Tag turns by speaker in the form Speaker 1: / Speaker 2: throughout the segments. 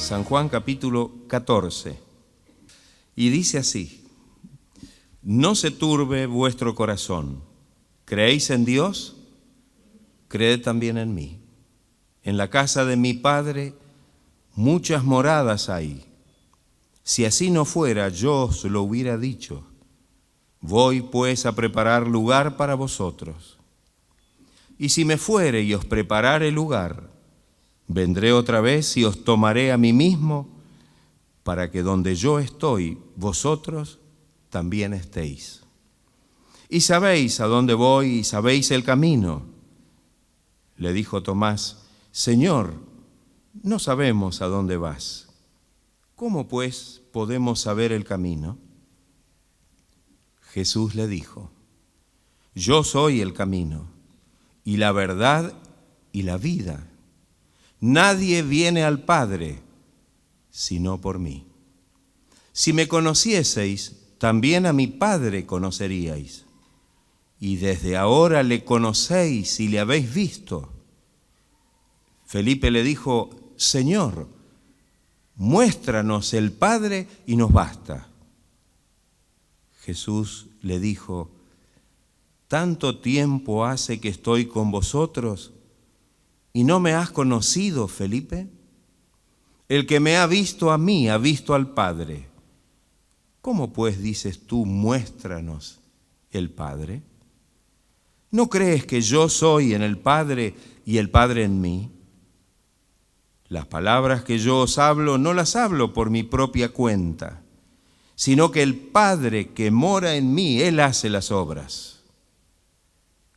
Speaker 1: San Juan capítulo 14. Y dice así: no se turbe vuestro corazón. ¿Creéis en Dios? Creed también en mí. En la casa de mi Padre muchas moradas hay. Si así no fuera, yo os lo hubiera dicho. Voy pues a preparar lugar para vosotros. Y si me fuere y os preparare lugar, vendré otra vez y os tomaré a mí mismo, para que donde yo estoy, vosotros también estéis. Y sabéis a dónde voy y sabéis el camino. Le dijo Tomás: Señor, no sabemos a dónde vas. ¿Cómo pues podemos saber el camino? Jesús le dijo: yo soy el camino, y la verdad y la vida. Nadie viene al Padre sino por mí. Si me conocieseis, también a mi Padre conoceríais. Y desde ahora le conocéis y le habéis visto. Felipe le dijo: Señor, muéstranos el Padre y nos basta. Jesús le dijo: ¿tanto tiempo hace que estoy con vosotros y no me has conocido, Felipe? El que me ha visto a mí ha visto al Padre. ¿Cómo pues dices tú, muéstranos el Padre? ¿No crees que yo soy en el Padre y el Padre en mí? Las palabras que yo os hablo no las hablo por mi propia cuenta, sino que el Padre que mora en mí, Él hace las obras.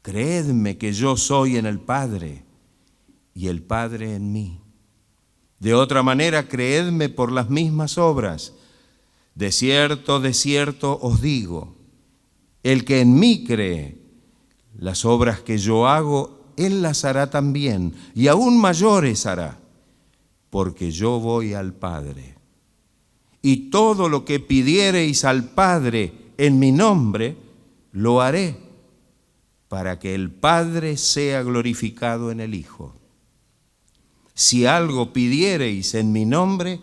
Speaker 1: Creedme que yo soy en el Padre y el Padre en mí. De otra manera, creedme por las mismas obras. De cierto os digo, el que en mí cree, las obras que yo hago, Él las hará también, y aún mayores hará, porque yo voy al Padre. Y todo lo que pidiereis al Padre en mi nombre, lo haré, para que el Padre sea glorificado en el Hijo. Si algo pidiereis en mi nombre,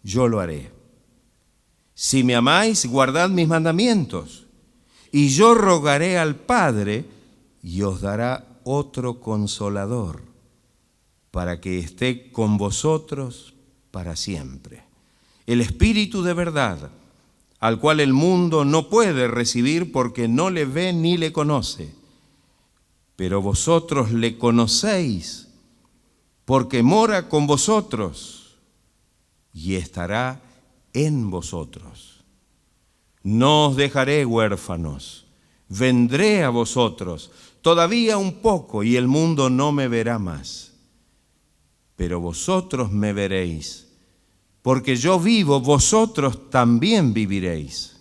Speaker 1: yo lo haré. Si me amáis, guardad mis mandamientos, y yo rogaré al Padre, y os dará otro Consolador, para que esté con vosotros para siempre. El Espíritu de verdad, al cual el mundo no puede recibir porque no le ve ni le conoce. Pero vosotros le conocéis, porque mora con vosotros y estará en vosotros. No os dejaré huérfanos, vendré a vosotros, todavía un poco y el mundo no me verá más. Pero vosotros me veréis, porque yo vivo, vosotros también viviréis.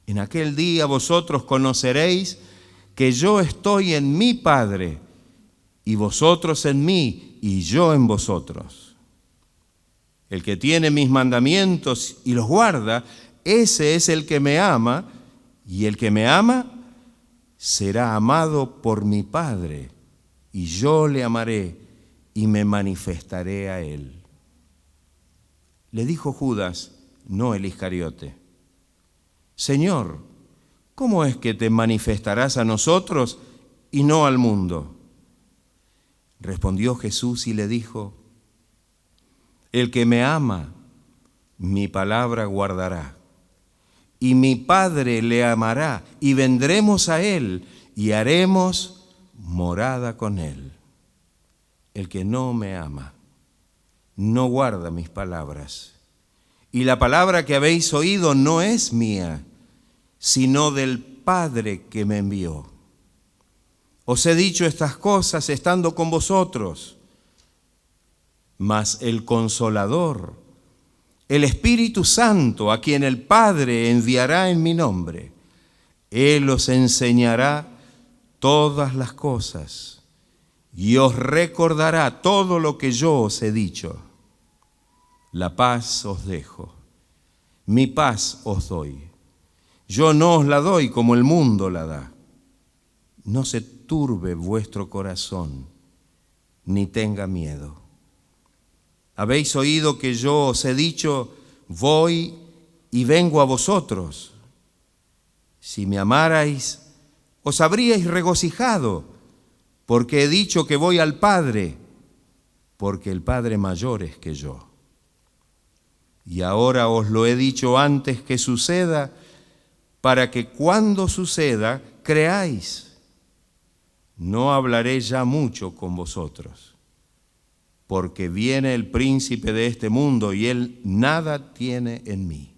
Speaker 1: En aquel día vosotros conoceréis que yo estoy en mi Padre, y vosotros en mí, y yo en vosotros. El que tiene mis mandamientos y los guarda, ese es el que me ama, y el que me ama será amado por mi Padre, y yo le amaré y me manifestaré a él. Le dijo Judas, no el Iscariote: Señor, ¿cómo es que te manifestarás a nosotros y no al mundo? Respondió Jesús y le dijo: el que me ama, mi palabra guardará, y mi Padre le amará, y vendremos a él, y haremos morada con él. El que no me ama, no guarda mis palabras, y la palabra que habéis oído no es mía, sino del Padre que me envió. Os he dicho estas cosas estando con vosotros, mas el Consolador, el Espíritu Santo, a quien el Padre enviará en mi nombre, Él os enseñará todas las cosas y os recordará todo lo que yo os he dicho. La paz os dejo, mi paz os doy. Yo no os la doy como el mundo la da. No se turbe vuestro corazón, ni tenga miedo. Habéis oído que yo os he dicho, voy y vengo a vosotros. Si me amarais, os habríais regocijado, porque he dicho que voy al Padre, porque el Padre mayor es que yo. Y ahora os lo he dicho antes que suceda, para que cuando suceda, creáis. No hablaré ya mucho con vosotros, porque viene el príncipe de este mundo y él nada tiene en mí.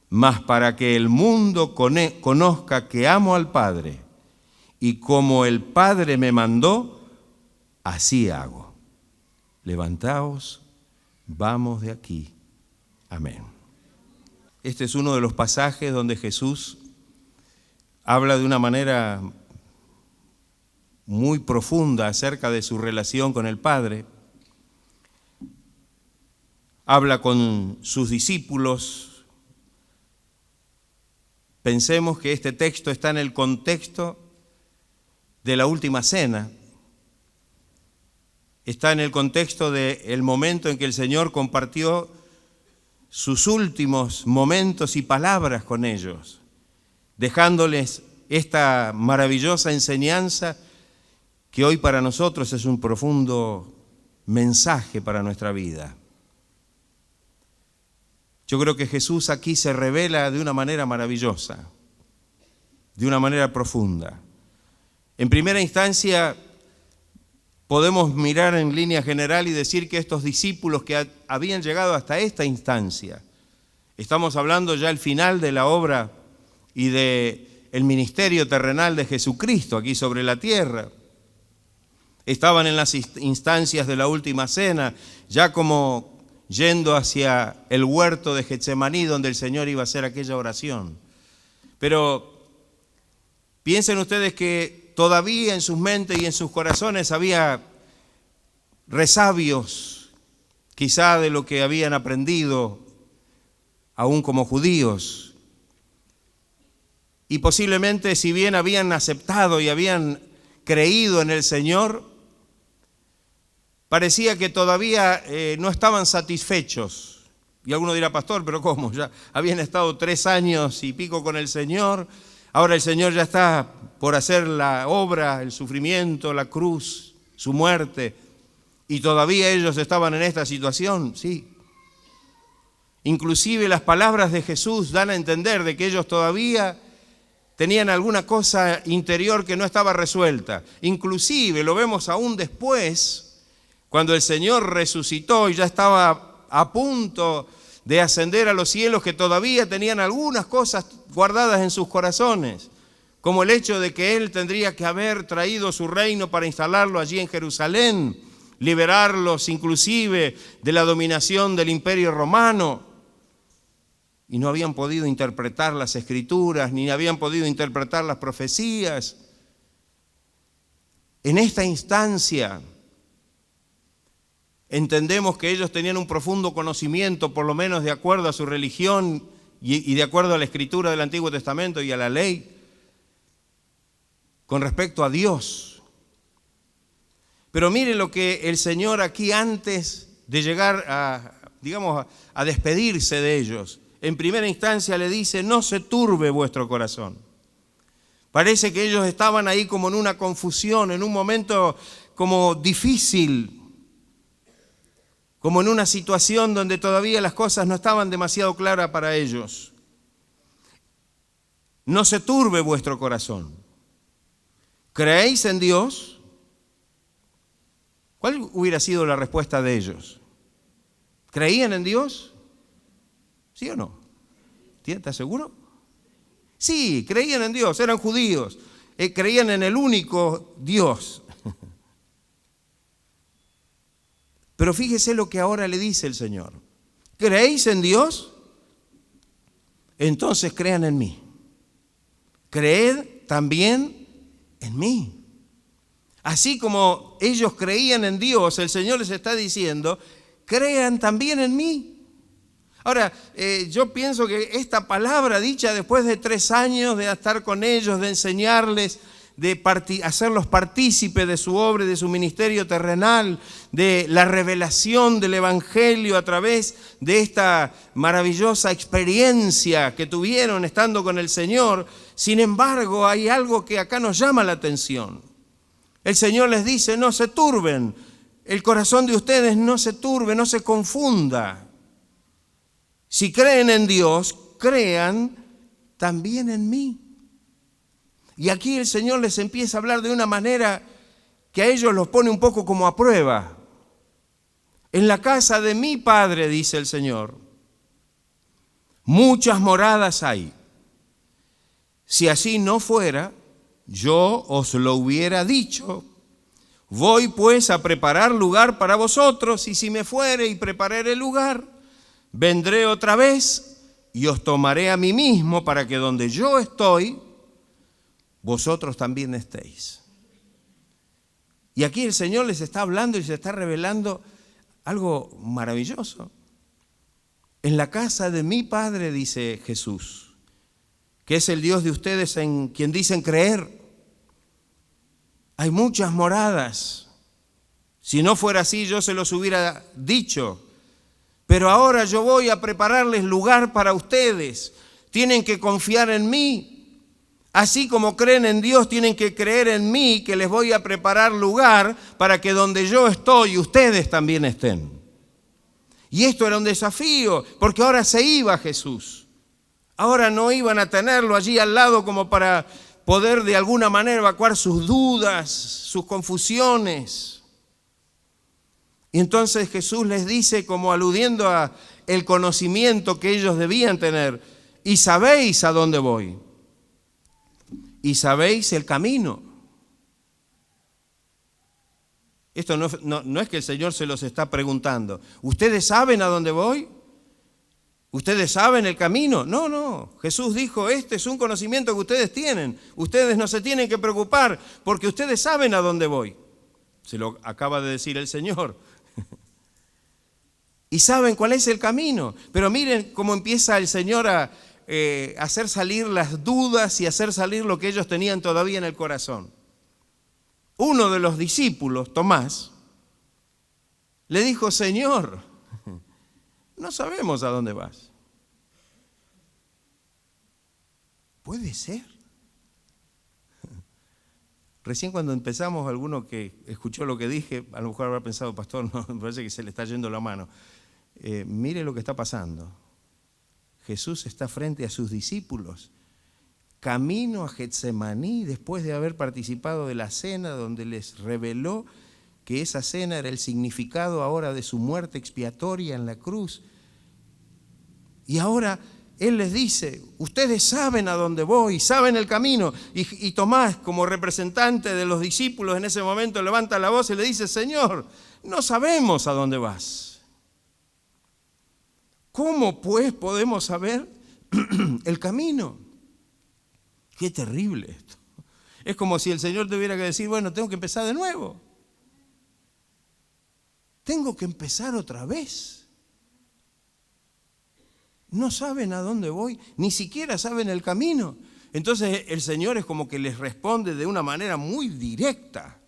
Speaker 1: Mas para que el mundo conozca que amo al Padre, y como el Padre me mandó, así hago. Levantaos, vamos de aquí. Amén. Este es uno de los pasajes donde Jesús habla de una manera muy profunda acerca de su relación con el Padre. Habla con sus discípulos. Pensemos que este texto está en el contexto de la última cena. Está en el contexto del momento en que el Señor compartió sus últimos momentos y palabras con ellos, dejándoles esta maravillosa enseñanza que hoy para nosotros es un profundo mensaje para nuestra vida. Yo creo que Jesús aquí se revela de una manera maravillosa, de una manera profunda. En primera instancia, podemos mirar en línea general y decir que estos discípulos que habían llegado hasta esta instancia, estamos hablando ya al final de la obra y del ministerio terrenal de Jesucristo aquí sobre la tierra, estaban en las instancias de la última cena, ya como yendo hacia el huerto de Getsemaní, donde el Señor iba a hacer aquella oración. Pero piensen ustedes que todavía en sus mentes y en sus corazones había resabios, quizá de lo que habían aprendido aún como judíos. Y posiblemente, si bien habían aceptado y habían creído en el Señor, parecía que todavía no estaban satisfechos. Y alguno dirá, pastor, pero ¿cómo? Ya habían estado 3 años y pico con el Señor, ahora el Señor ya está por hacer la obra, el sufrimiento, la cruz, su muerte, y todavía ellos estaban en esta situación. Sí. Inclusive las palabras de Jesús dan a entender de que ellos todavía tenían alguna cosa interior que no estaba resuelta. Inclusive lo vemos aún después, cuando el Señor resucitó y ya estaba a punto de ascender a los cielos, que todavía tenían algunas cosas guardadas en sus corazones, como el hecho de que Él tendría que haber traído su reino para instalarlo allí en Jerusalén, liberarlos inclusive de la dominación del Imperio Romano. Y no habían podido interpretar las Escrituras, ni habían podido interpretar las profecías. En esta instancia entendemos que ellos tenían un profundo conocimiento, por lo menos de acuerdo a su religión y de acuerdo a la Escritura del Antiguo Testamento y a la ley, con respecto a Dios. Pero mire lo que el Señor aquí, antes de llegar a despedirse de ellos, en primera instancia le dice: no se turbe vuestro corazón. Parece que ellos estaban ahí como en una confusión, en un momento como difícil, como en una situación donde todavía las cosas no estaban demasiado claras para ellos. No se turbe vuestro corazón. ¿Creéis en Dios? ¿Cuál hubiera sido la respuesta de ellos? ¿Creían en Dios? ¿Sí o no? ¿Estás seguro? Sí, creían en Dios, eran judíos, creían en el único Dios. Pero fíjese lo que ahora le dice el Señor. ¿Creéis en Dios? Entonces crean en mí. Creed también en mí. Así como ellos creían en Dios, el Señor les está diciendo: crean también en mí. Ahora, yo pienso que esta palabra dicha después de 3 años de estar con ellos, de enseñarles, hacerlos partícipes de su obra y de su ministerio terrenal, de la revelación del Evangelio a través de esta maravillosa experiencia que tuvieron estando con el Señor. Sin embargo, hay algo que acá nos llama la atención. El Señor les dice, no se turben, el corazón de ustedes no se turbe, no se confunda. Si creen en Dios, crean también en mí. Y aquí el Señor les empieza a hablar de una manera que a ellos los pone un poco como a prueba. En la casa de mi Padre, dice el Señor, muchas moradas hay. Si así no fuera, yo os lo hubiera dicho. Voy pues a preparar lugar para vosotros, y si me fuere y prepararé el lugar, vendré otra vez y os tomaré a mí mismo, para que donde yo estoy, vosotros también estéis. Y aquí el Señor les está hablando y se está revelando algo maravilloso. En la casa de mi Padre, dice Jesús, que es el Dios de ustedes en quien dicen creer, hay muchas moradas. Si no fuera así, yo se los hubiera dicho. Pero ahora yo voy a prepararles lugar para ustedes. Tienen que confiar en mí. Así como creen en Dios, tienen que creer en mí, que les voy a preparar lugar para que donde yo estoy, ustedes también estén. Y esto era un desafío, porque ahora se iba Jesús. Ahora no iban a tenerlo allí al lado como para poder de alguna manera evacuar sus dudas, sus confusiones. Y entonces Jesús les dice, como aludiendo a el conocimiento que ellos debían tener, y sabéis a dónde voy. Y sabéis el camino. Esto no es que el Señor se los está preguntando. ¿Ustedes saben a dónde voy? ¿Ustedes saben el camino? No. Jesús dijo, este es un conocimiento que ustedes tienen. Ustedes no se tienen que preocupar porque ustedes saben a dónde voy. Se lo acaba de decir el Señor. Y saben cuál es el camino. Pero miren cómo empieza el Señor a hacer salir las dudas y hacer salir lo que ellos tenían todavía en el corazón. Uno de los discípulos, Tomás, le dijo, Señor, no sabemos a dónde vas. ¿Puede ser? Recién cuando empezamos, alguno que escuchó lo que dije, a lo mejor habrá pensado, pastor, no, me parece que se le está yendo la mano. Mire lo que está pasando. Jesús está frente a sus discípulos, camino a Getsemaní, después de haber participado de la cena donde les reveló que esa cena era el significado ahora de su muerte expiatoria en la cruz. Y ahora Él les dice, ustedes saben a dónde voy, saben el camino. Y Tomás, como representante de los discípulos en ese momento, levanta la voz y le dice, Señor, no sabemos a dónde vas. ¿Cómo pues podemos saber el camino? Qué terrible esto. Es como si el Señor tuviera que decir, bueno, tengo que empezar de nuevo. Tengo que empezar otra vez. No saben a dónde voy, ni siquiera saben el camino. Entonces el Señor es como que les responde de una manera muy directa.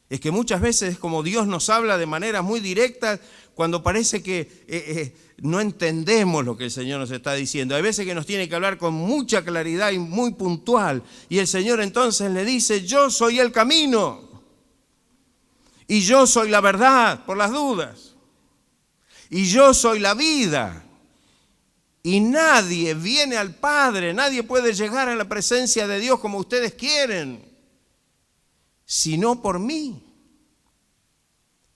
Speaker 1: Es que muchas veces es como Dios nos habla de manera muy directa cuando parece que no entendemos lo que el Señor nos está diciendo. Hay veces que nos tiene que hablar con mucha claridad y muy puntual. Y el Señor entonces le dice, yo soy el camino. Y yo soy la verdad, por las dudas. Y yo soy la vida. Y nadie viene al Padre, nadie puede llegar a la presencia de Dios como ustedes quieren, sino por mí.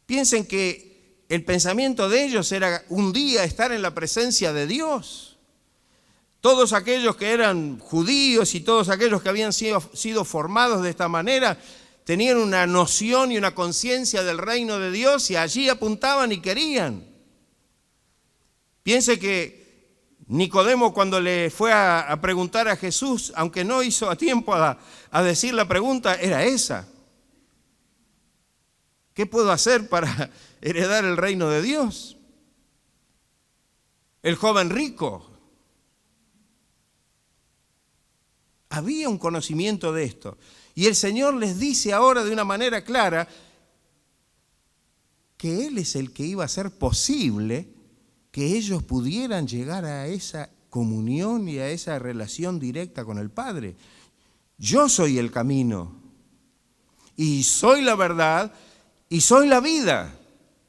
Speaker 1: Piensen que el pensamiento de ellos era un día estar en la presencia de Dios. Todos aquellos que eran judíos y todos aquellos que habían sido formados de esta manera, tenían una noción y una conciencia del reino de Dios y allí apuntaban y querían. Piense que Nicodemo, cuando le fue a preguntar a Jesús, aunque no hizo a tiempo a decir la pregunta, era esa. ¿Qué puedo hacer para heredar el reino de Dios? El joven rico. Había un conocimiento de esto. Y el Señor les dice ahora de una manera clara que Él es el que iba a hacer posible que ellos pudieran llegar a esa comunión y a esa relación directa con el Padre. Yo soy el camino, y soy la verdad, y soy la vida.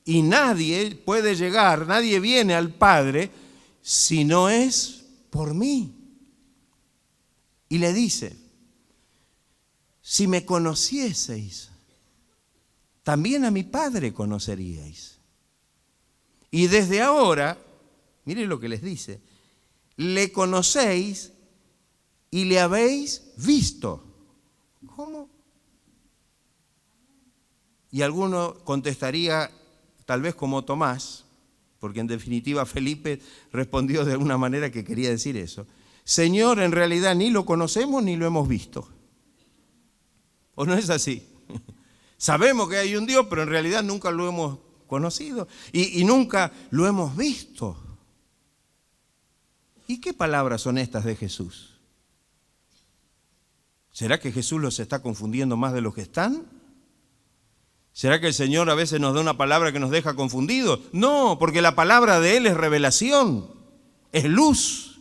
Speaker 1: Y nadie puede llegar, nadie viene al Padre si no es por mí. Y le dice, si me conocieseis, también a mi Padre conoceríais. Y desde ahora, miren lo que les dice, le conocéis y le habéis visto. ¿Cómo? Y alguno contestaría, tal vez como Tomás, porque en definitiva Felipe respondió de alguna manera que quería decir eso. Señor, en realidad ni lo conocemos ni lo hemos visto. ¿O no es así? Sabemos que hay un Dios, pero en realidad nunca lo hemos conocido y nunca lo hemos visto. ¿Y qué palabras son estas de Jesús? ¿Será que Jesús los está confundiendo más de los que están? ¿Será que el Señor a veces nos da una palabra que nos deja confundidos? No, porque la palabra de Él es revelación, es luz.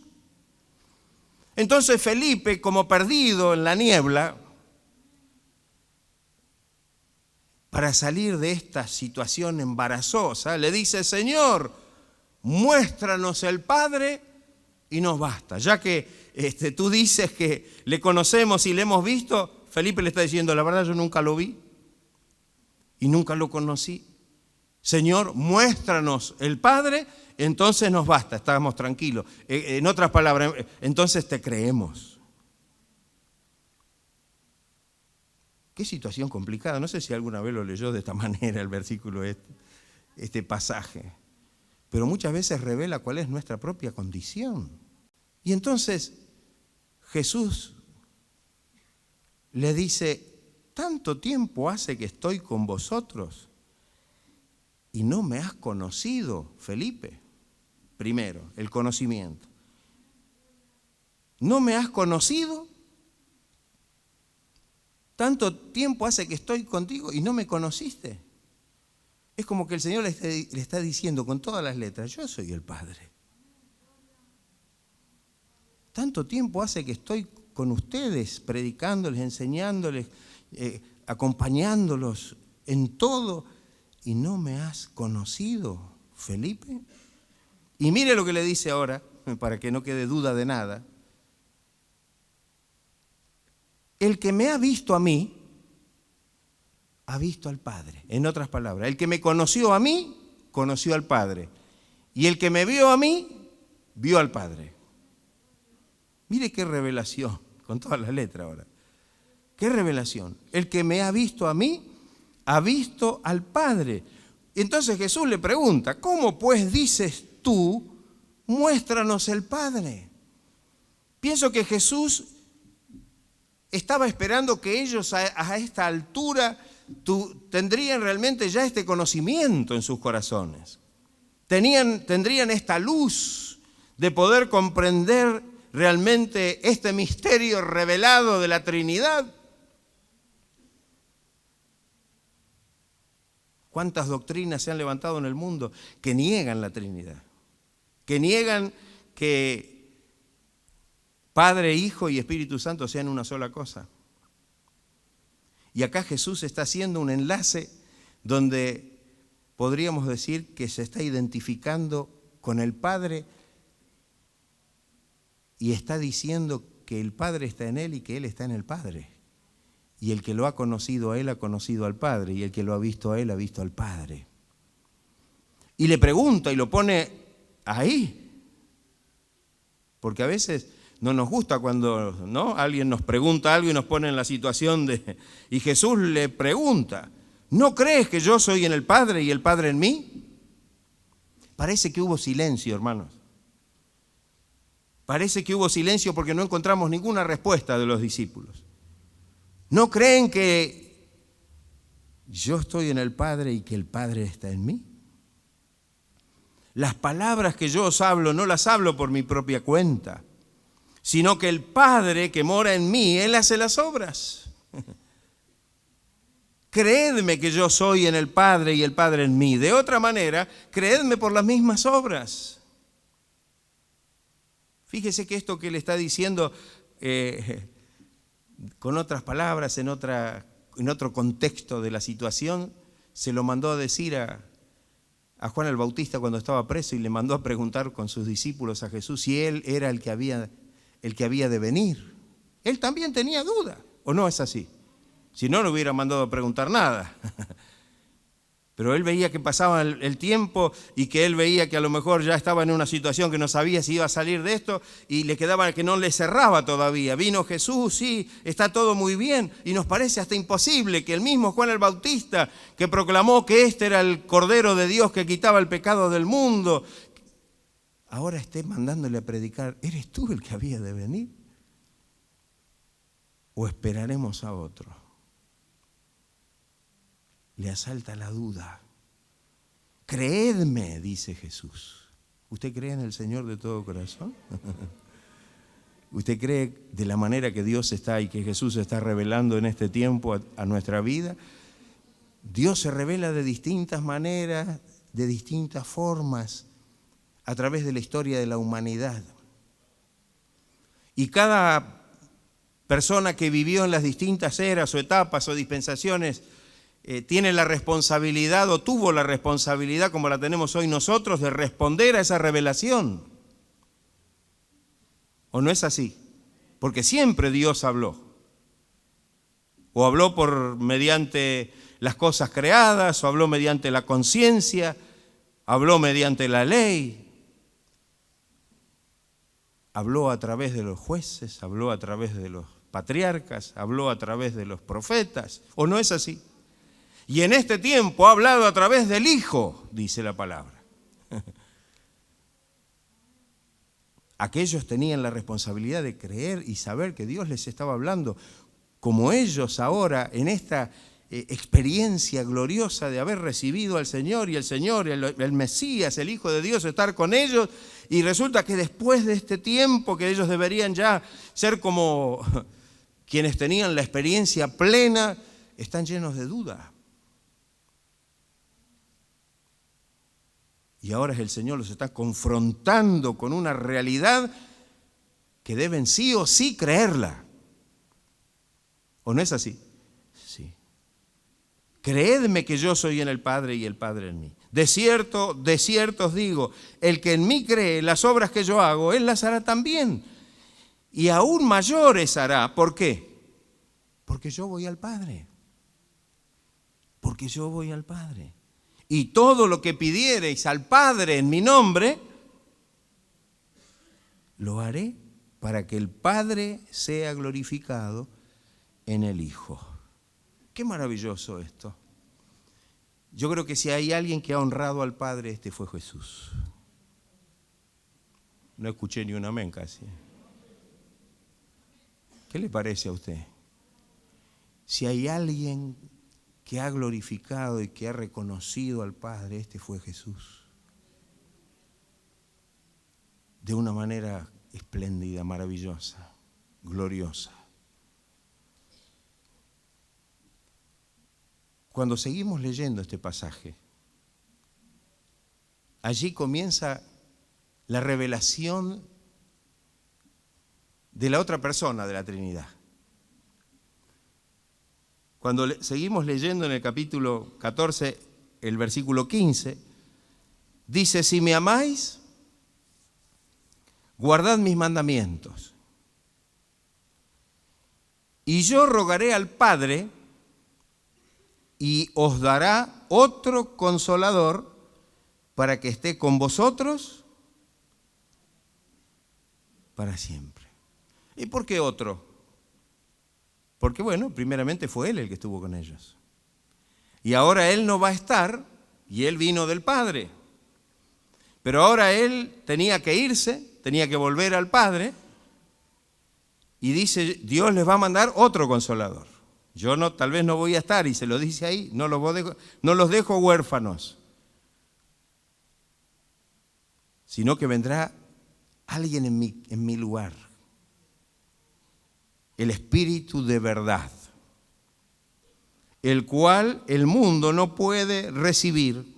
Speaker 1: Entonces Felipe, como perdido en la niebla, para salir de esta situación embarazosa, le dice, Señor, muéstranos el Padre y nos basta. Ya que tú dices que le conocemos y le hemos visto, Felipe le está diciendo, la verdad yo nunca lo vi y nunca lo conocí. Señor, muéstranos el Padre, entonces nos basta, estábamos tranquilos. En otras palabras, entonces te creemos. Qué situación complicada. No sé si alguna vez lo leyó de esta manera el versículo este pasaje. Pero muchas veces revela cuál es nuestra propia condición. Y entonces Jesús le dice, tanto tiempo hace que estoy con vosotros y no me has conocido, Felipe. Primero, el conocimiento. ¿No me has conocido? Tanto tiempo hace que estoy contigo y no me conociste. Es como que el Señor le está diciendo con todas las letras, yo soy el Padre. Tanto tiempo hace que estoy con ustedes, predicándoles, enseñándoles, acompañándolos en todo, y no me has conocido, Felipe. Y mire lo que le dice ahora, para que no quede duda de nada. El que me ha visto a mí, ha visto al Padre. En otras palabras, el que me conoció a mí, conoció al Padre. Y el que me vio a mí, vio al Padre. Mire qué revelación, con todas las letras ahora. Qué revelación. El que me ha visto a mí, ha visto al Padre. Entonces Jesús le pregunta, ¿cómo pues dices tú, muéstranos el Padre? Pienso que Jesús estaba esperando que ellos a esta altura tendrían realmente ya este conocimiento en sus corazones. Tendrían esta luz de poder comprender realmente este misterio revelado de la Trinidad. ¿Cuántas doctrinas se han levantado en el mundo que niegan la Trinidad? Que niegan que Padre, Hijo y Espíritu Santo sean una sola cosa. Y acá Jesús está haciendo un enlace donde podríamos decir que se está identificando con el Padre y está diciendo que el Padre está en Él y que Él está en el Padre. Y el que lo ha conocido a Él ha conocido al Padre, y el que lo ha visto a Él ha visto al Padre. Y le pregunta y lo pone ahí. Porque a veces no nos gusta cuando alguien nos pregunta algo y nos pone en la situación de... Y Jesús le pregunta, ¿no crees que yo soy en el Padre y el Padre en mí? Parece que hubo silencio, hermanos. Parece que hubo silencio porque no encontramos ninguna respuesta de los discípulos. ¿No creen que yo estoy en el Padre y que el Padre está en mí? Las palabras que yo os hablo no las hablo por mi propia cuenta, sino que el Padre que mora en mí, Él hace las obras. Creedme que yo soy en el Padre y el Padre en mí. De otra manera, creedme por las mismas obras. Fíjese que esto que le está diciendo, con otras palabras, en otro contexto de la situación, se lo mandó a decir a Juan el Bautista cuando estaba preso y le mandó a preguntar con sus discípulos a Jesús si él era el que había de venir. Él también tenía duda, ¿o no es así? Si no, no hubiera mandado a preguntar nada. Pero él veía que pasaba el tiempo y que él veía que a lo mejor ya estaba en una situación que no sabía si iba a salir de esto y le quedaba que no le cerraba todavía. Vino Jesús, sí, está todo muy bien y nos parece hasta imposible que el mismo Juan el Bautista, que proclamó que este era el Cordero de Dios que quitaba el pecado del mundo, ahora esté mandándole a predicar, ¿eres tú el que había de venir? ¿O esperaremos a otro? Le asalta la duda. Creedme, dice Jesús. ¿Usted cree en el Señor de todo corazón? ¿Usted cree de la manera que Dios está y que Jesús se está revelando en este tiempo a nuestra vida? Dios se revela de distintas maneras, de distintas formas, a través de la historia de la humanidad. Y cada persona que vivió en las distintas eras o etapas o dispensaciones tiene la responsabilidad o tuvo la responsabilidad, como la tenemos hoy nosotros, de responder a esa revelación. ¿O no es así? Porque siempre Dios habló. O habló mediante las cosas creadas, o habló mediante la conciencia, habló mediante la ley. Habló a través de los jueces, habló a través de los patriarcas, habló a través de los profetas. ¿O no es así? Y en este tiempo ha hablado a través del Hijo, dice la palabra. Aquellos tenían la responsabilidad de creer y saber que Dios les estaba hablando, como ellos ahora en esta experiencia gloriosa de haber recibido al Señor y el Mesías, el Hijo de Dios, estar con ellos, y resulta que después de este tiempo que ellos deberían ya ser como quienes tenían la experiencia plena, están llenos de duda. Y ahora el Señor los está confrontando con una realidad que deben sí o sí creerla. ¿O no es así? Sí. Creedme que yo soy en el Padre y el Padre en mí. De cierto os digo, el que en mí cree, las obras que yo hago, él las hará también. Y aún mayores hará. ¿Por qué? Porque yo voy al Padre. Porque yo voy al Padre. Y todo lo que pidiereis al Padre en mi nombre, lo haré para que el Padre sea glorificado en el Hijo. Qué maravilloso esto. Yo creo que si hay alguien que ha honrado al Padre, este fue Jesús. No escuché ni un amén casi. ¿Qué le parece a usted? Si hay alguien que ha glorificado y que ha reconocido al Padre, este fue Jesús. De una manera espléndida, maravillosa, gloriosa. Cuando seguimos leyendo este pasaje, allí comienza la revelación de la otra persona de la Trinidad. Cuando seguimos leyendo en el capítulo 14, el versículo 15, dice, si me amáis, guardad mis mandamientos. Y yo rogaré al Padre y os dará otro consolador para que esté con vosotros para siempre. ¿Y por qué otro? Porque bueno, primeramente fue Él el que estuvo con ellos. Y ahora Él no va a estar, y Él vino del Padre. Pero ahora Él tenía que irse, tenía que volver al Padre, y dice, Dios les va a mandar otro consolador. Yo no, tal vez no voy a estar, y se lo dice ahí, no los dejo huérfanos, sino que vendrá alguien en mi lugar. El Espíritu de verdad. el cual el mundo no puede recibir.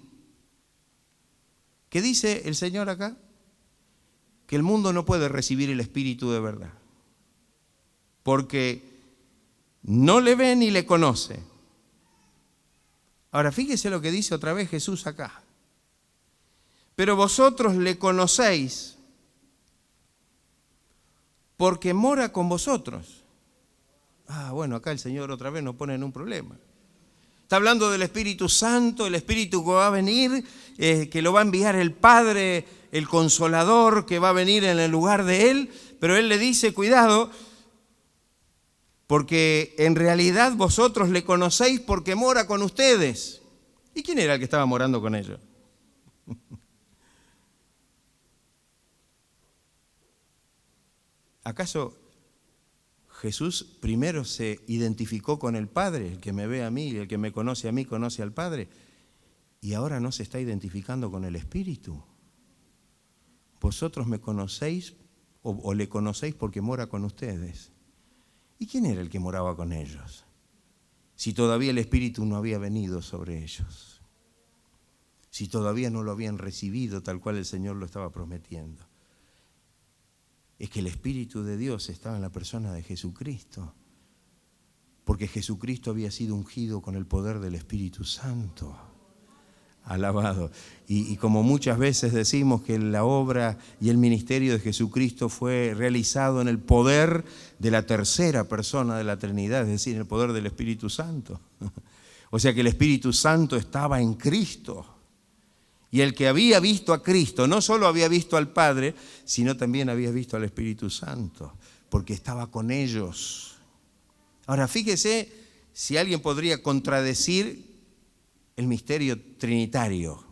Speaker 1: ¿Qué dice el Señor acá? Que el mundo no puede recibir el Espíritu de verdad, porque no le ve ni le conoce. Ahora, fíjese lo que dice otra vez Jesús acá. Pero vosotros le conocéis porque mora con vosotros. Bueno, acá el Señor otra vez nos pone en un problema. Está hablando del Espíritu Santo, el Espíritu que va a venir, que lo va a enviar el Padre, el Consolador, que va a venir en el lugar de Él. Pero Él le dice, cuidado, porque en realidad vosotros le conocéis porque mora con ustedes. ¿Y quién era el que estaba morando con ellos? ¿Acaso Jesús primero se identificó con el Padre? El que me ve a mí, el que me conoce a mí, conoce al Padre. Y ahora no se está identificando con el Espíritu. Vosotros me conocéis o le conocéis porque mora con ustedes. ¿Y quién era el que moraba con ellos? Si todavía el Espíritu no había venido sobre ellos. Si todavía no lo habían recibido tal cual el Señor lo estaba prometiendo. Es que el Espíritu de Dios estaba en la persona de Jesucristo, porque Jesucristo había sido ungido con el poder del Espíritu Santo. Alabado. Y como muchas veces decimos que la obra y el ministerio de Jesucristo fue realizado en el poder de la tercera persona de la Trinidad, es decir, en el poder del Espíritu Santo. O sea que el Espíritu Santo estaba en Cristo. Y el que había visto a Cristo, no solo había visto al Padre, sino también había visto al Espíritu Santo, porque estaba con ellos. Ahora, fíjese si alguien podría contradecir el misterio trinitario.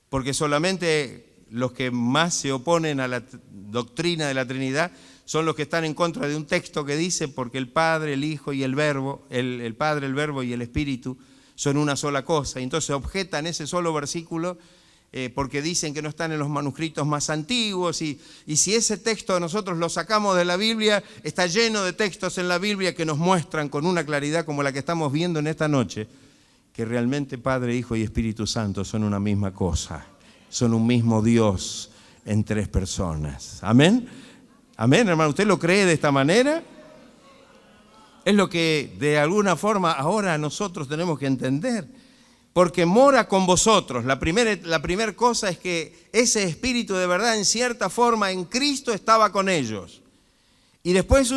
Speaker 1: Porque solamente los que más se oponen a la doctrina de la Trinidad son los que están en contra de un texto que dice, porque el Padre, el Hijo y el Verbo, el Padre, el Verbo y el Espíritu, son una sola cosa. Entonces objetan ese solo versículo porque dicen que no están en los manuscritos más antiguos y si ese texto nosotros lo sacamos de la Biblia, está lleno de textos en la Biblia que nos muestran con una claridad como la que estamos viendo en esta noche, que realmente Padre, Hijo y Espíritu Santo son una misma cosa, son un mismo Dios en tres personas. ¿Amén? ¿Amén, hermano? ¿Usted lo cree de esta manera? Es lo que de alguna forma ahora nosotros tenemos que entender, porque mora con vosotros. La primera cosa es que ese Espíritu de verdad en cierta forma en Cristo estaba con ellos. Y después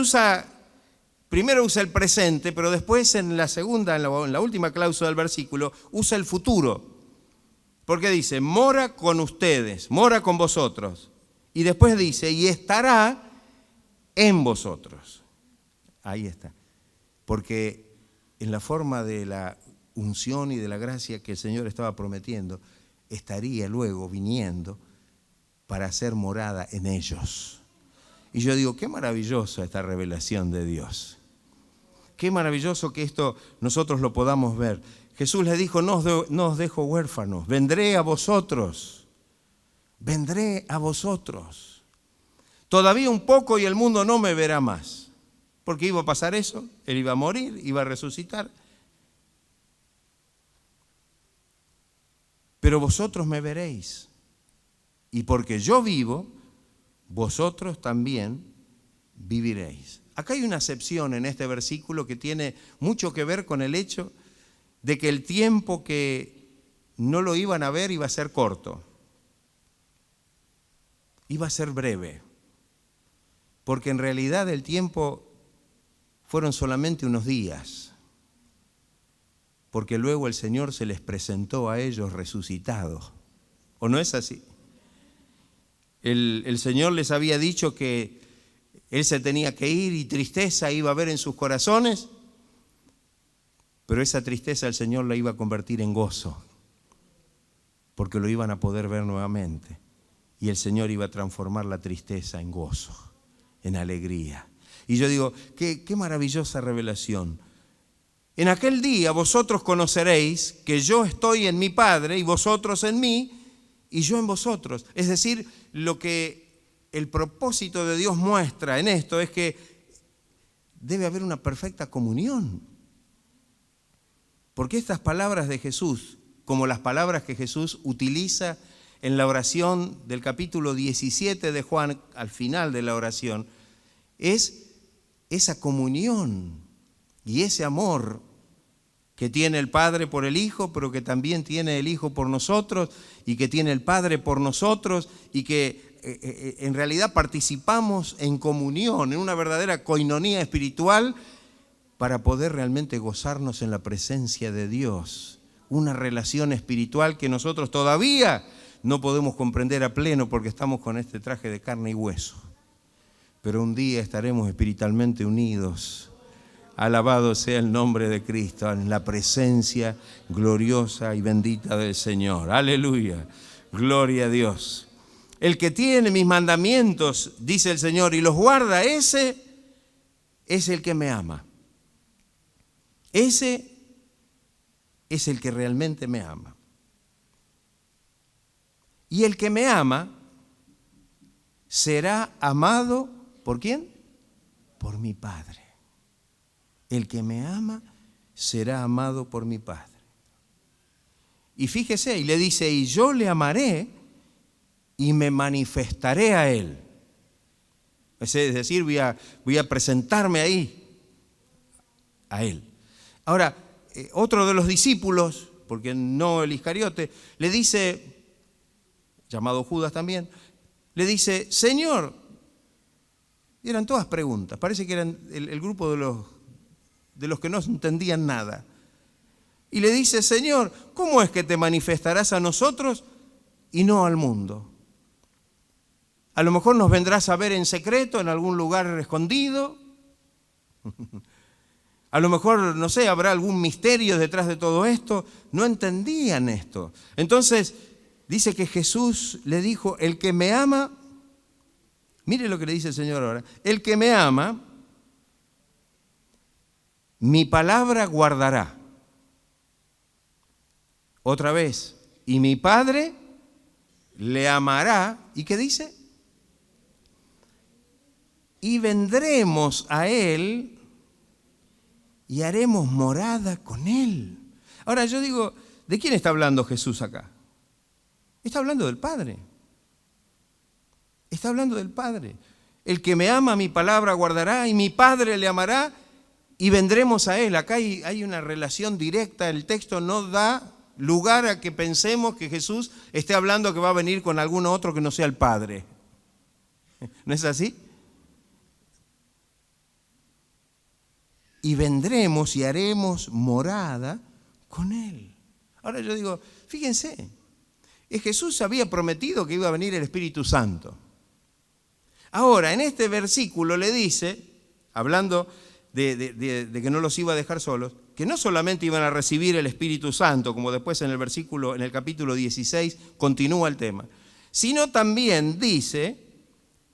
Speaker 1: primero usa el presente, pero después en la segunda, en la última cláusula del versículo, usa el futuro. Porque dice, mora con ustedes, mora con vosotros. Y después dice, y estará en vosotros. Ahí está. Porque en la forma de la unción y de la gracia que el Señor estaba prometiendo, estaría luego viniendo para hacer morada en ellos. Y yo digo, qué maravillosa esta revelación de Dios. Qué maravilloso que esto nosotros lo podamos ver. Jesús les dijo, no os dejo huérfanos, vendré a vosotros. Vendré a vosotros. Todavía un poco y el mundo no me verá más. Porque iba a pasar eso, Él iba a morir, iba a resucitar. Pero vosotros me veréis. Y porque yo vivo, vosotros también viviréis. Acá hay una acepción en este versículo que tiene mucho que ver con el hecho de que el tiempo que no lo iban a ver iba a ser corto. Iba a ser breve. Porque en realidad el tiempo fueron solamente unos días, porque luego el Señor se les presentó a ellos resucitados. ¿O no es así? El Señor les había dicho que Él se tenía que ir y tristeza iba a haber en sus corazones, pero esa tristeza el Señor la iba a convertir en gozo, porque lo iban a poder ver nuevamente. Y el Señor iba a transformar la tristeza en gozo, en alegría. Y yo digo, qué maravillosa revelación. En aquel día vosotros conoceréis que yo estoy en mi Padre y vosotros en mí y yo en vosotros. Es decir, lo que el propósito de Dios muestra en esto es que debe haber una perfecta comunión Porque estas palabras de Jesús, como las palabras que Jesús utiliza en la oración del capítulo 17 de Juan, al final de la oración, es esa comunión y ese amor que tiene el Padre por el Hijo, pero que también tiene el Hijo por nosotros, y que tiene el Padre por nosotros, y que en realidad participamos en comunión, en una verdadera coinonía espiritual, para poder realmente gozarnos en la presencia de Dios. Una relación espiritual que nosotros todavía no podemos comprender a pleno porque estamos con este traje de carne y hueso. Pero un día estaremos espiritualmente unidos. Alabado sea el nombre de Cristo, en la presencia gloriosa y bendita del Señor. Aleluya, gloria a Dios. El que tiene mis mandamientos, dice el Señor, y los guarda, ese es el que me ama. Ese es el que realmente me ama. Y el que me ama será amado, ¿por quién? Por mi Padre. El que me ama será amado por mi Padre. Y fíjese, y le dice, y yo le amaré y me manifestaré a él. Es decir, voy a presentarme ahí, a él. Ahora, otro de los discípulos, porque no el Iscariote, le dice, llamado Judas también, le dice, Señor, y eran todas preguntas, parece que eran el grupo de los que no entendían nada. Y le dice, Señor, ¿cómo es que te manifestarás a nosotros y no al mundo? A lo mejor nos vendrás a ver en secreto, en algún lugar escondido. A lo mejor, no sé, habrá algún misterio detrás de todo esto. No entendían esto. Entonces, dice que Jesús le dijo, el que me ama, mire lo que le dice el Señor ahora, el que me ama, mi palabra guardará. Otra vez, y mi Padre le amará, ¿y qué dice? Y vendremos a él y haremos morada con él. Ahora yo digo, ¿de quién está hablando Jesús acá? Está hablando del Padre. Está hablando del Padre. El que me ama, mi palabra guardará, y mi Padre le amará, y vendremos a él. Acá hay una relación directa, el texto no da lugar a que pensemos que Jesús esté hablando que va a venir con algún otro que no sea el Padre. ¿No es así? Y vendremos y haremos morada con él. Ahora yo digo, fíjense, Jesús había prometido que iba a venir el Espíritu Santo. Ahora, en este versículo le dice, hablando de que no los iba a dejar solos, que no solamente iban a recibir el Espíritu Santo, como después en el capítulo 16 continúa el tema, sino también dice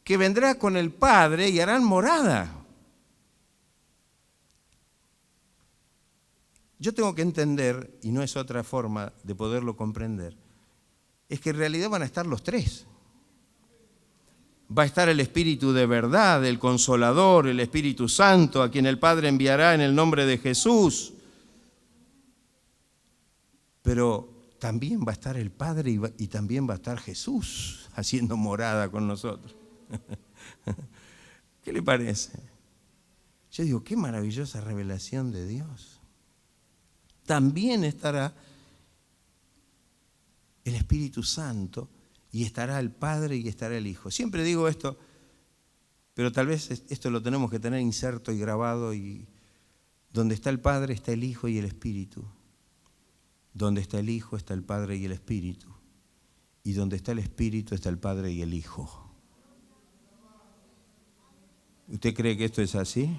Speaker 1: que vendrá con el Padre y harán morada. Yo tengo que entender, y no es otra forma de poderlo comprender, es que en realidad van a estar los tres. Va a estar el Espíritu de verdad, el Consolador, el Espíritu Santo, a quien el Padre enviará en el nombre de Jesús. Pero también va a estar el Padre y también va a estar Jesús haciendo morada con nosotros. ¿Qué le parece? Yo digo, qué maravillosa revelación de Dios. También estará el Espíritu Santo y estará el Padre y estará el Hijo. Siempre digo esto, pero tal vez esto lo tenemos que tener inserto y grabado, y donde está el Padre está el Hijo y el Espíritu. Donde está el Hijo está el Padre y el Espíritu. Y donde está el Espíritu está el Padre y el Hijo. ¿Usted cree que esto es así?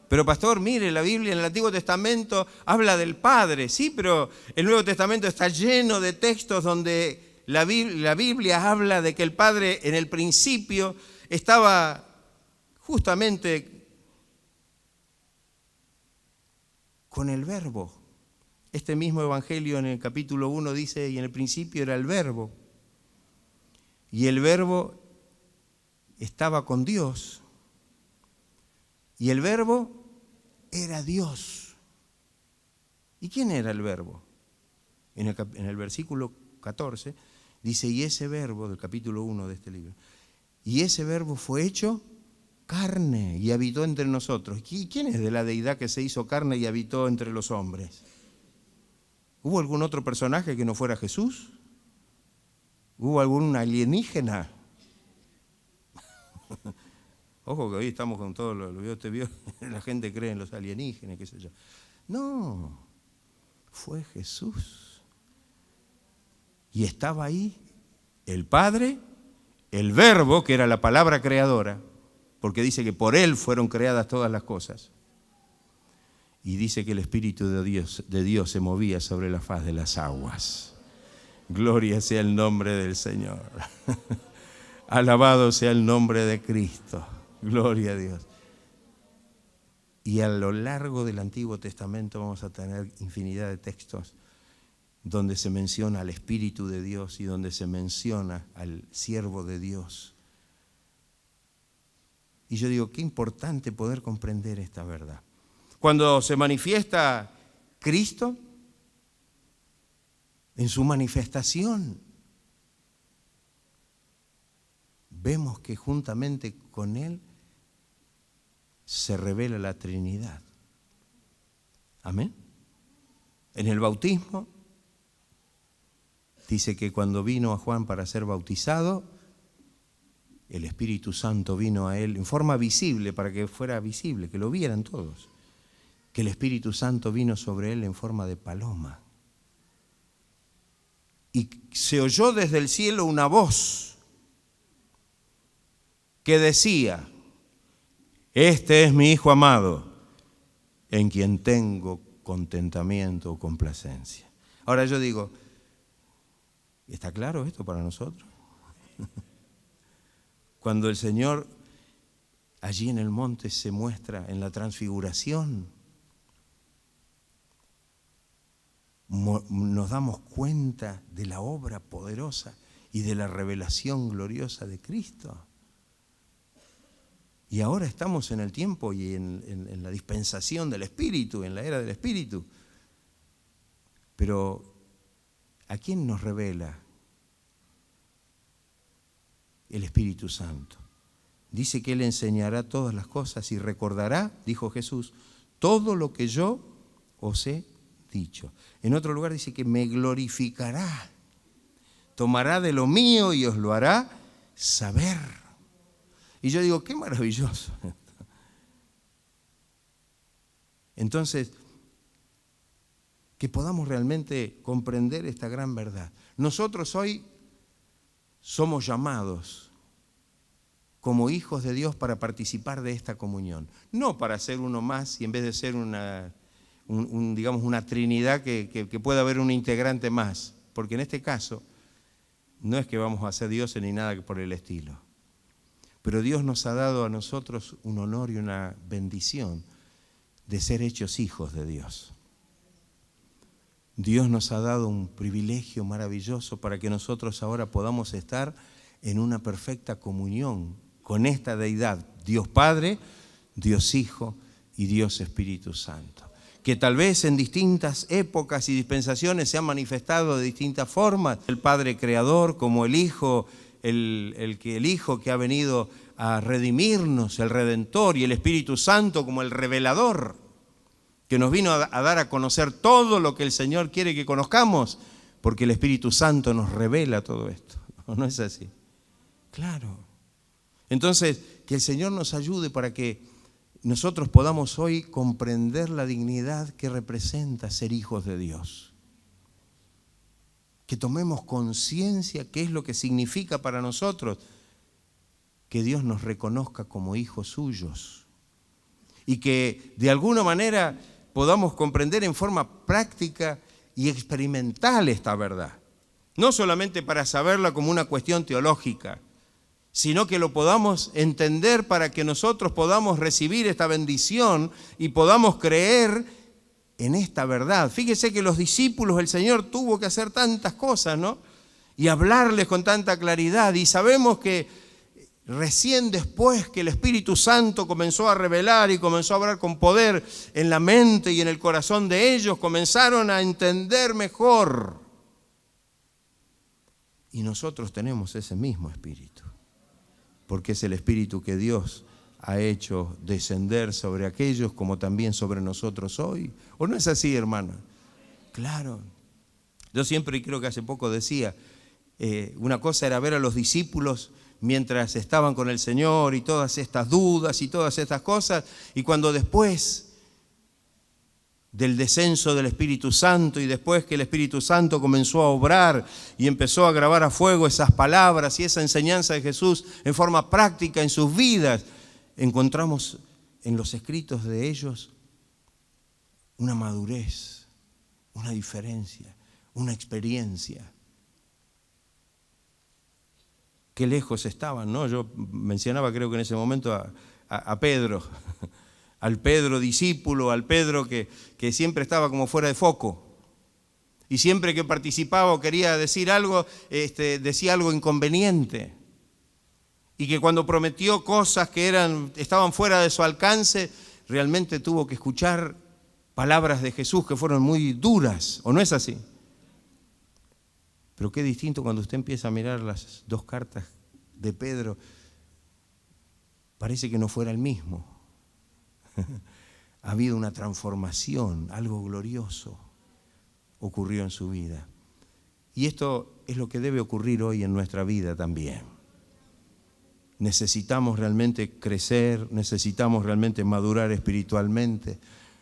Speaker 1: Pero pastor, mire, la Biblia en el Antiguo Testamento habla del Padre, sí, pero el Nuevo Testamento está lleno de textos donde la Biblia habla de que el Padre en el principio estaba justamente con el Verbo. Este mismo Evangelio en el capítulo 1 dice, y en el principio era el Verbo, y el Verbo estaba con Dios, y el Verbo era Dios. ¿Y quién era el verbo? En el versículo 14 dice, y ese verbo, del capítulo 1 de este libro, y ese verbo fue hecho carne y habitó entre nosotros. ¿Y quién es de la deidad que se hizo carne y habitó entre los hombres? ¿Hubo algún otro personaje que no fuera Jesús? ¿Hubo algún alienígena? Ojo que hoy estamos con todo lo la gente cree en los alienígenas, qué sé yo. No, fue Jesús. Y estaba ahí el Padre, el Verbo, que era la palabra creadora, porque dice que por Él fueron creadas todas las cosas. Y dice que el Espíritu de Dios se movía sobre la faz de las aguas. Gloria sea el nombre del Señor. Alabado sea el nombre de Cristo. Gloria a Dios. Y a lo largo del Antiguo Testamento vamos a tener infinidad de textos donde se menciona al Espíritu de Dios y donde se menciona al siervo de Dios. Y yo digo, qué importante poder comprender esta verdad. Cuando se manifiesta Cristo, en su manifestación, vemos que juntamente con Él se revela la Trinidad. Amén. En el bautismo, dice que cuando vino a Juan para ser bautizado, el Espíritu Santo vino a él en forma visible, para que fuera visible, que lo vieran todos. Que el Espíritu Santo vino sobre él en forma de paloma. Y se oyó desde el cielo una voz que decía, este es mi Hijo amado, en quien tengo contentamiento o complacencia. Ahora yo digo, ¿está claro esto para nosotros? Cuando el Señor allí en el monte se muestra en la transfiguración, nos damos cuenta de la obra poderosa y de la revelación gloriosa de Cristo. Y ahora estamos en el tiempo y en la dispensación del Espíritu, en la era del Espíritu. Pero, ¿a quién nos revela el Espíritu Santo? Dice que Él enseñará todas las cosas y recordará, dijo Jesús, todo lo que yo os he dicho. En otro lugar dice que me glorificará, tomará de lo mío y os lo hará saber. Y yo digo, qué maravilloso. Entonces, que podamos realmente comprender esta gran verdad. Nosotros hoy somos llamados como hijos de Dios para participar de esta comunión. No para ser uno más y en vez de ser digamos una trinidad que pueda haber un integrante más. Porque en este caso no es que vamos a ser dioses ni nada por el estilo. Pero Dios nos ha dado a nosotros un honor y una bendición de ser hechos hijos de Dios. Dios nos ha dado un privilegio maravilloso para que nosotros ahora podamos estar en una perfecta comunión con esta deidad, Dios Padre, Dios Hijo y Dios Espíritu Santo. Que tal vez en distintas épocas y dispensaciones se han manifestado de distintas formas. El Padre Creador como el Hijo, el Hijo que ha venido a redimirnos, el Redentor, y el Espíritu Santo como el Revelador, que nos vino a dar a conocer todo lo que el Señor quiere que conozcamos, porque el Espíritu Santo nos revela todo esto. ¿No es así? Claro. Entonces, que el Señor nos ayude para que nosotros podamos hoy comprender la dignidad que representa ser hijos de Dios. Que tomemos conciencia qué es lo que significa para nosotros que Dios nos reconozca como hijos suyos. Y que de alguna manera podamos comprender en forma práctica y experimental esta verdad. No solamente para saberla como una cuestión teológica, sino que lo podamos entender para que nosotros podamos recibir esta bendición y podamos creer en esta verdad. Fíjese que los discípulos, el Señor tuvo que hacer tantas cosas, ¿no? Y hablarles con tanta claridad. Y sabemos que recién después que el Espíritu Santo comenzó a revelar y comenzó a hablar con poder en la mente y en el corazón de ellos, comenzaron a entender mejor. Y nosotros tenemos ese mismo Espíritu, porque es el Espíritu que Dios ha hecho descender sobre aquellos como también sobre nosotros hoy. ¿O no es así, hermano? Claro. Yo siempre, creo que hace poco decía, una cosa era ver a los discípulos mientras estaban con el Señor y todas estas dudas y todas estas cosas, y cuando después del descenso del Espíritu Santo y después que el Espíritu Santo comenzó a obrar y empezó a grabar a fuego esas palabras y esa enseñanza de Jesús en forma práctica en sus vidas, encontramos en los escritos de ellos una madurez, una diferencia, una experiencia. Qué lejos estaban, ¿no? Yo mencionaba, creo que en ese momento, a Pedro, al Pedro discípulo, al Pedro que siempre estaba como fuera de foco. Y siempre que participaba o quería decir algo, decía algo inconveniente. Y que cuando prometió cosas que estaban fuera de su alcance, realmente tuvo que escuchar palabras de Jesús que fueron muy duras, ¿o no es así? Pero qué distinto cuando usted empieza a mirar las dos cartas de Pedro, parece que no fuera el mismo. Ha habido una transformación, algo glorioso ocurrió en su vida. Y esto es lo que debe ocurrir hoy en nuestra vida también. Necesitamos realmente crecer, necesitamos realmente madurar espiritualmente.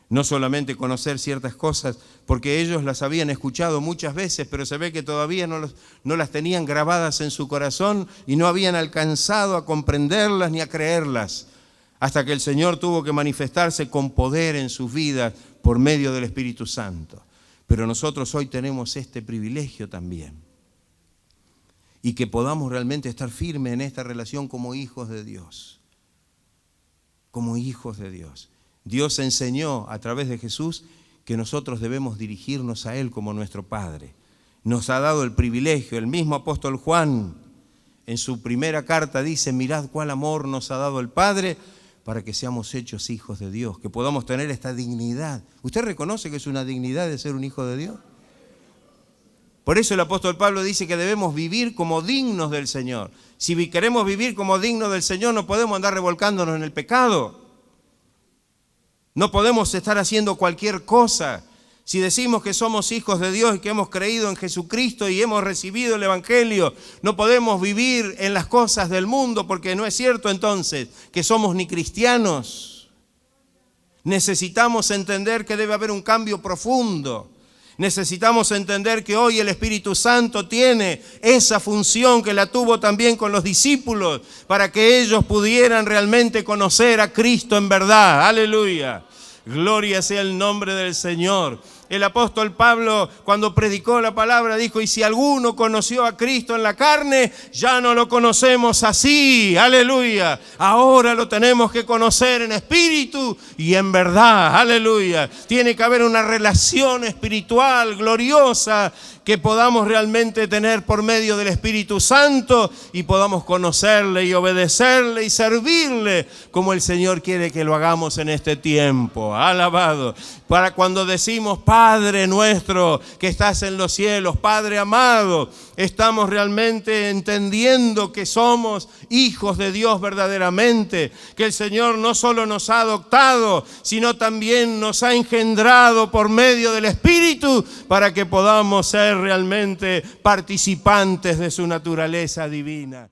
Speaker 1: No solamente conocer ciertas cosas, porque ellos las habían escuchado muchas veces, pero se ve que todavía no las tenían grabadas en su corazón y no habían alcanzado a comprenderlas ni a creerlas, hasta que el Señor tuvo que manifestarse con poder en sus vidas por medio del Espíritu Santo. Pero nosotros hoy tenemos este privilegio también, y que podamos realmente estar firmes en esta relación como hijos de Dios, como hijos de Dios. Dios enseñó a través de Jesús que nosotros debemos dirigirnos a Él como nuestro Padre. Nos ha dado el privilegio. El mismo apóstol Juan en su primera carta dice: mirad cuál amor nos ha dado el Padre para que seamos hechos hijos de Dios, que podamos tener esta dignidad. ¿Usted reconoce que es una dignidad de ser un hijo de Dios? Por eso el apóstol Pablo dice que debemos vivir como dignos del Señor. Si queremos vivir como dignos del Señor, no podemos andar revolcándonos en el pecado. No podemos estar haciendo cualquier cosa. Si decimos que somos hijos de Dios y que hemos creído en Jesucristo y hemos recibido el Evangelio, no podemos vivir en las cosas del mundo, porque no es cierto entonces que somos ni cristianos. Necesitamos entender que debe haber un cambio profundo. Necesitamos entender que hoy el Espíritu Santo tiene esa función que la tuvo también con los discípulos, para que ellos pudieran realmente conocer a Cristo en verdad. ¡Aleluya! Gloria sea el nombre del Señor. El apóstol Pablo, cuando predicó la palabra, dijo: y si alguno conoció a Cristo en la carne, ya no lo conocemos así. ¡Aleluya! Ahora lo tenemos que conocer en espíritu y en verdad. ¡Aleluya! Tiene que haber una relación espiritual gloriosa que podamos realmente tener por medio del Espíritu Santo y podamos conocerle y obedecerle y servirle como el Señor quiere que lo hagamos en este tiempo. Alabado. Para cuando decimos: Padre nuestro que estás en los cielos, Padre amado, estamos realmente entendiendo que somos hijos de Dios verdaderamente, que el Señor no solo nos ha adoptado, sino también nos ha engendrado por medio del Espíritu para que podamos ser realmente participantes de su naturaleza divina.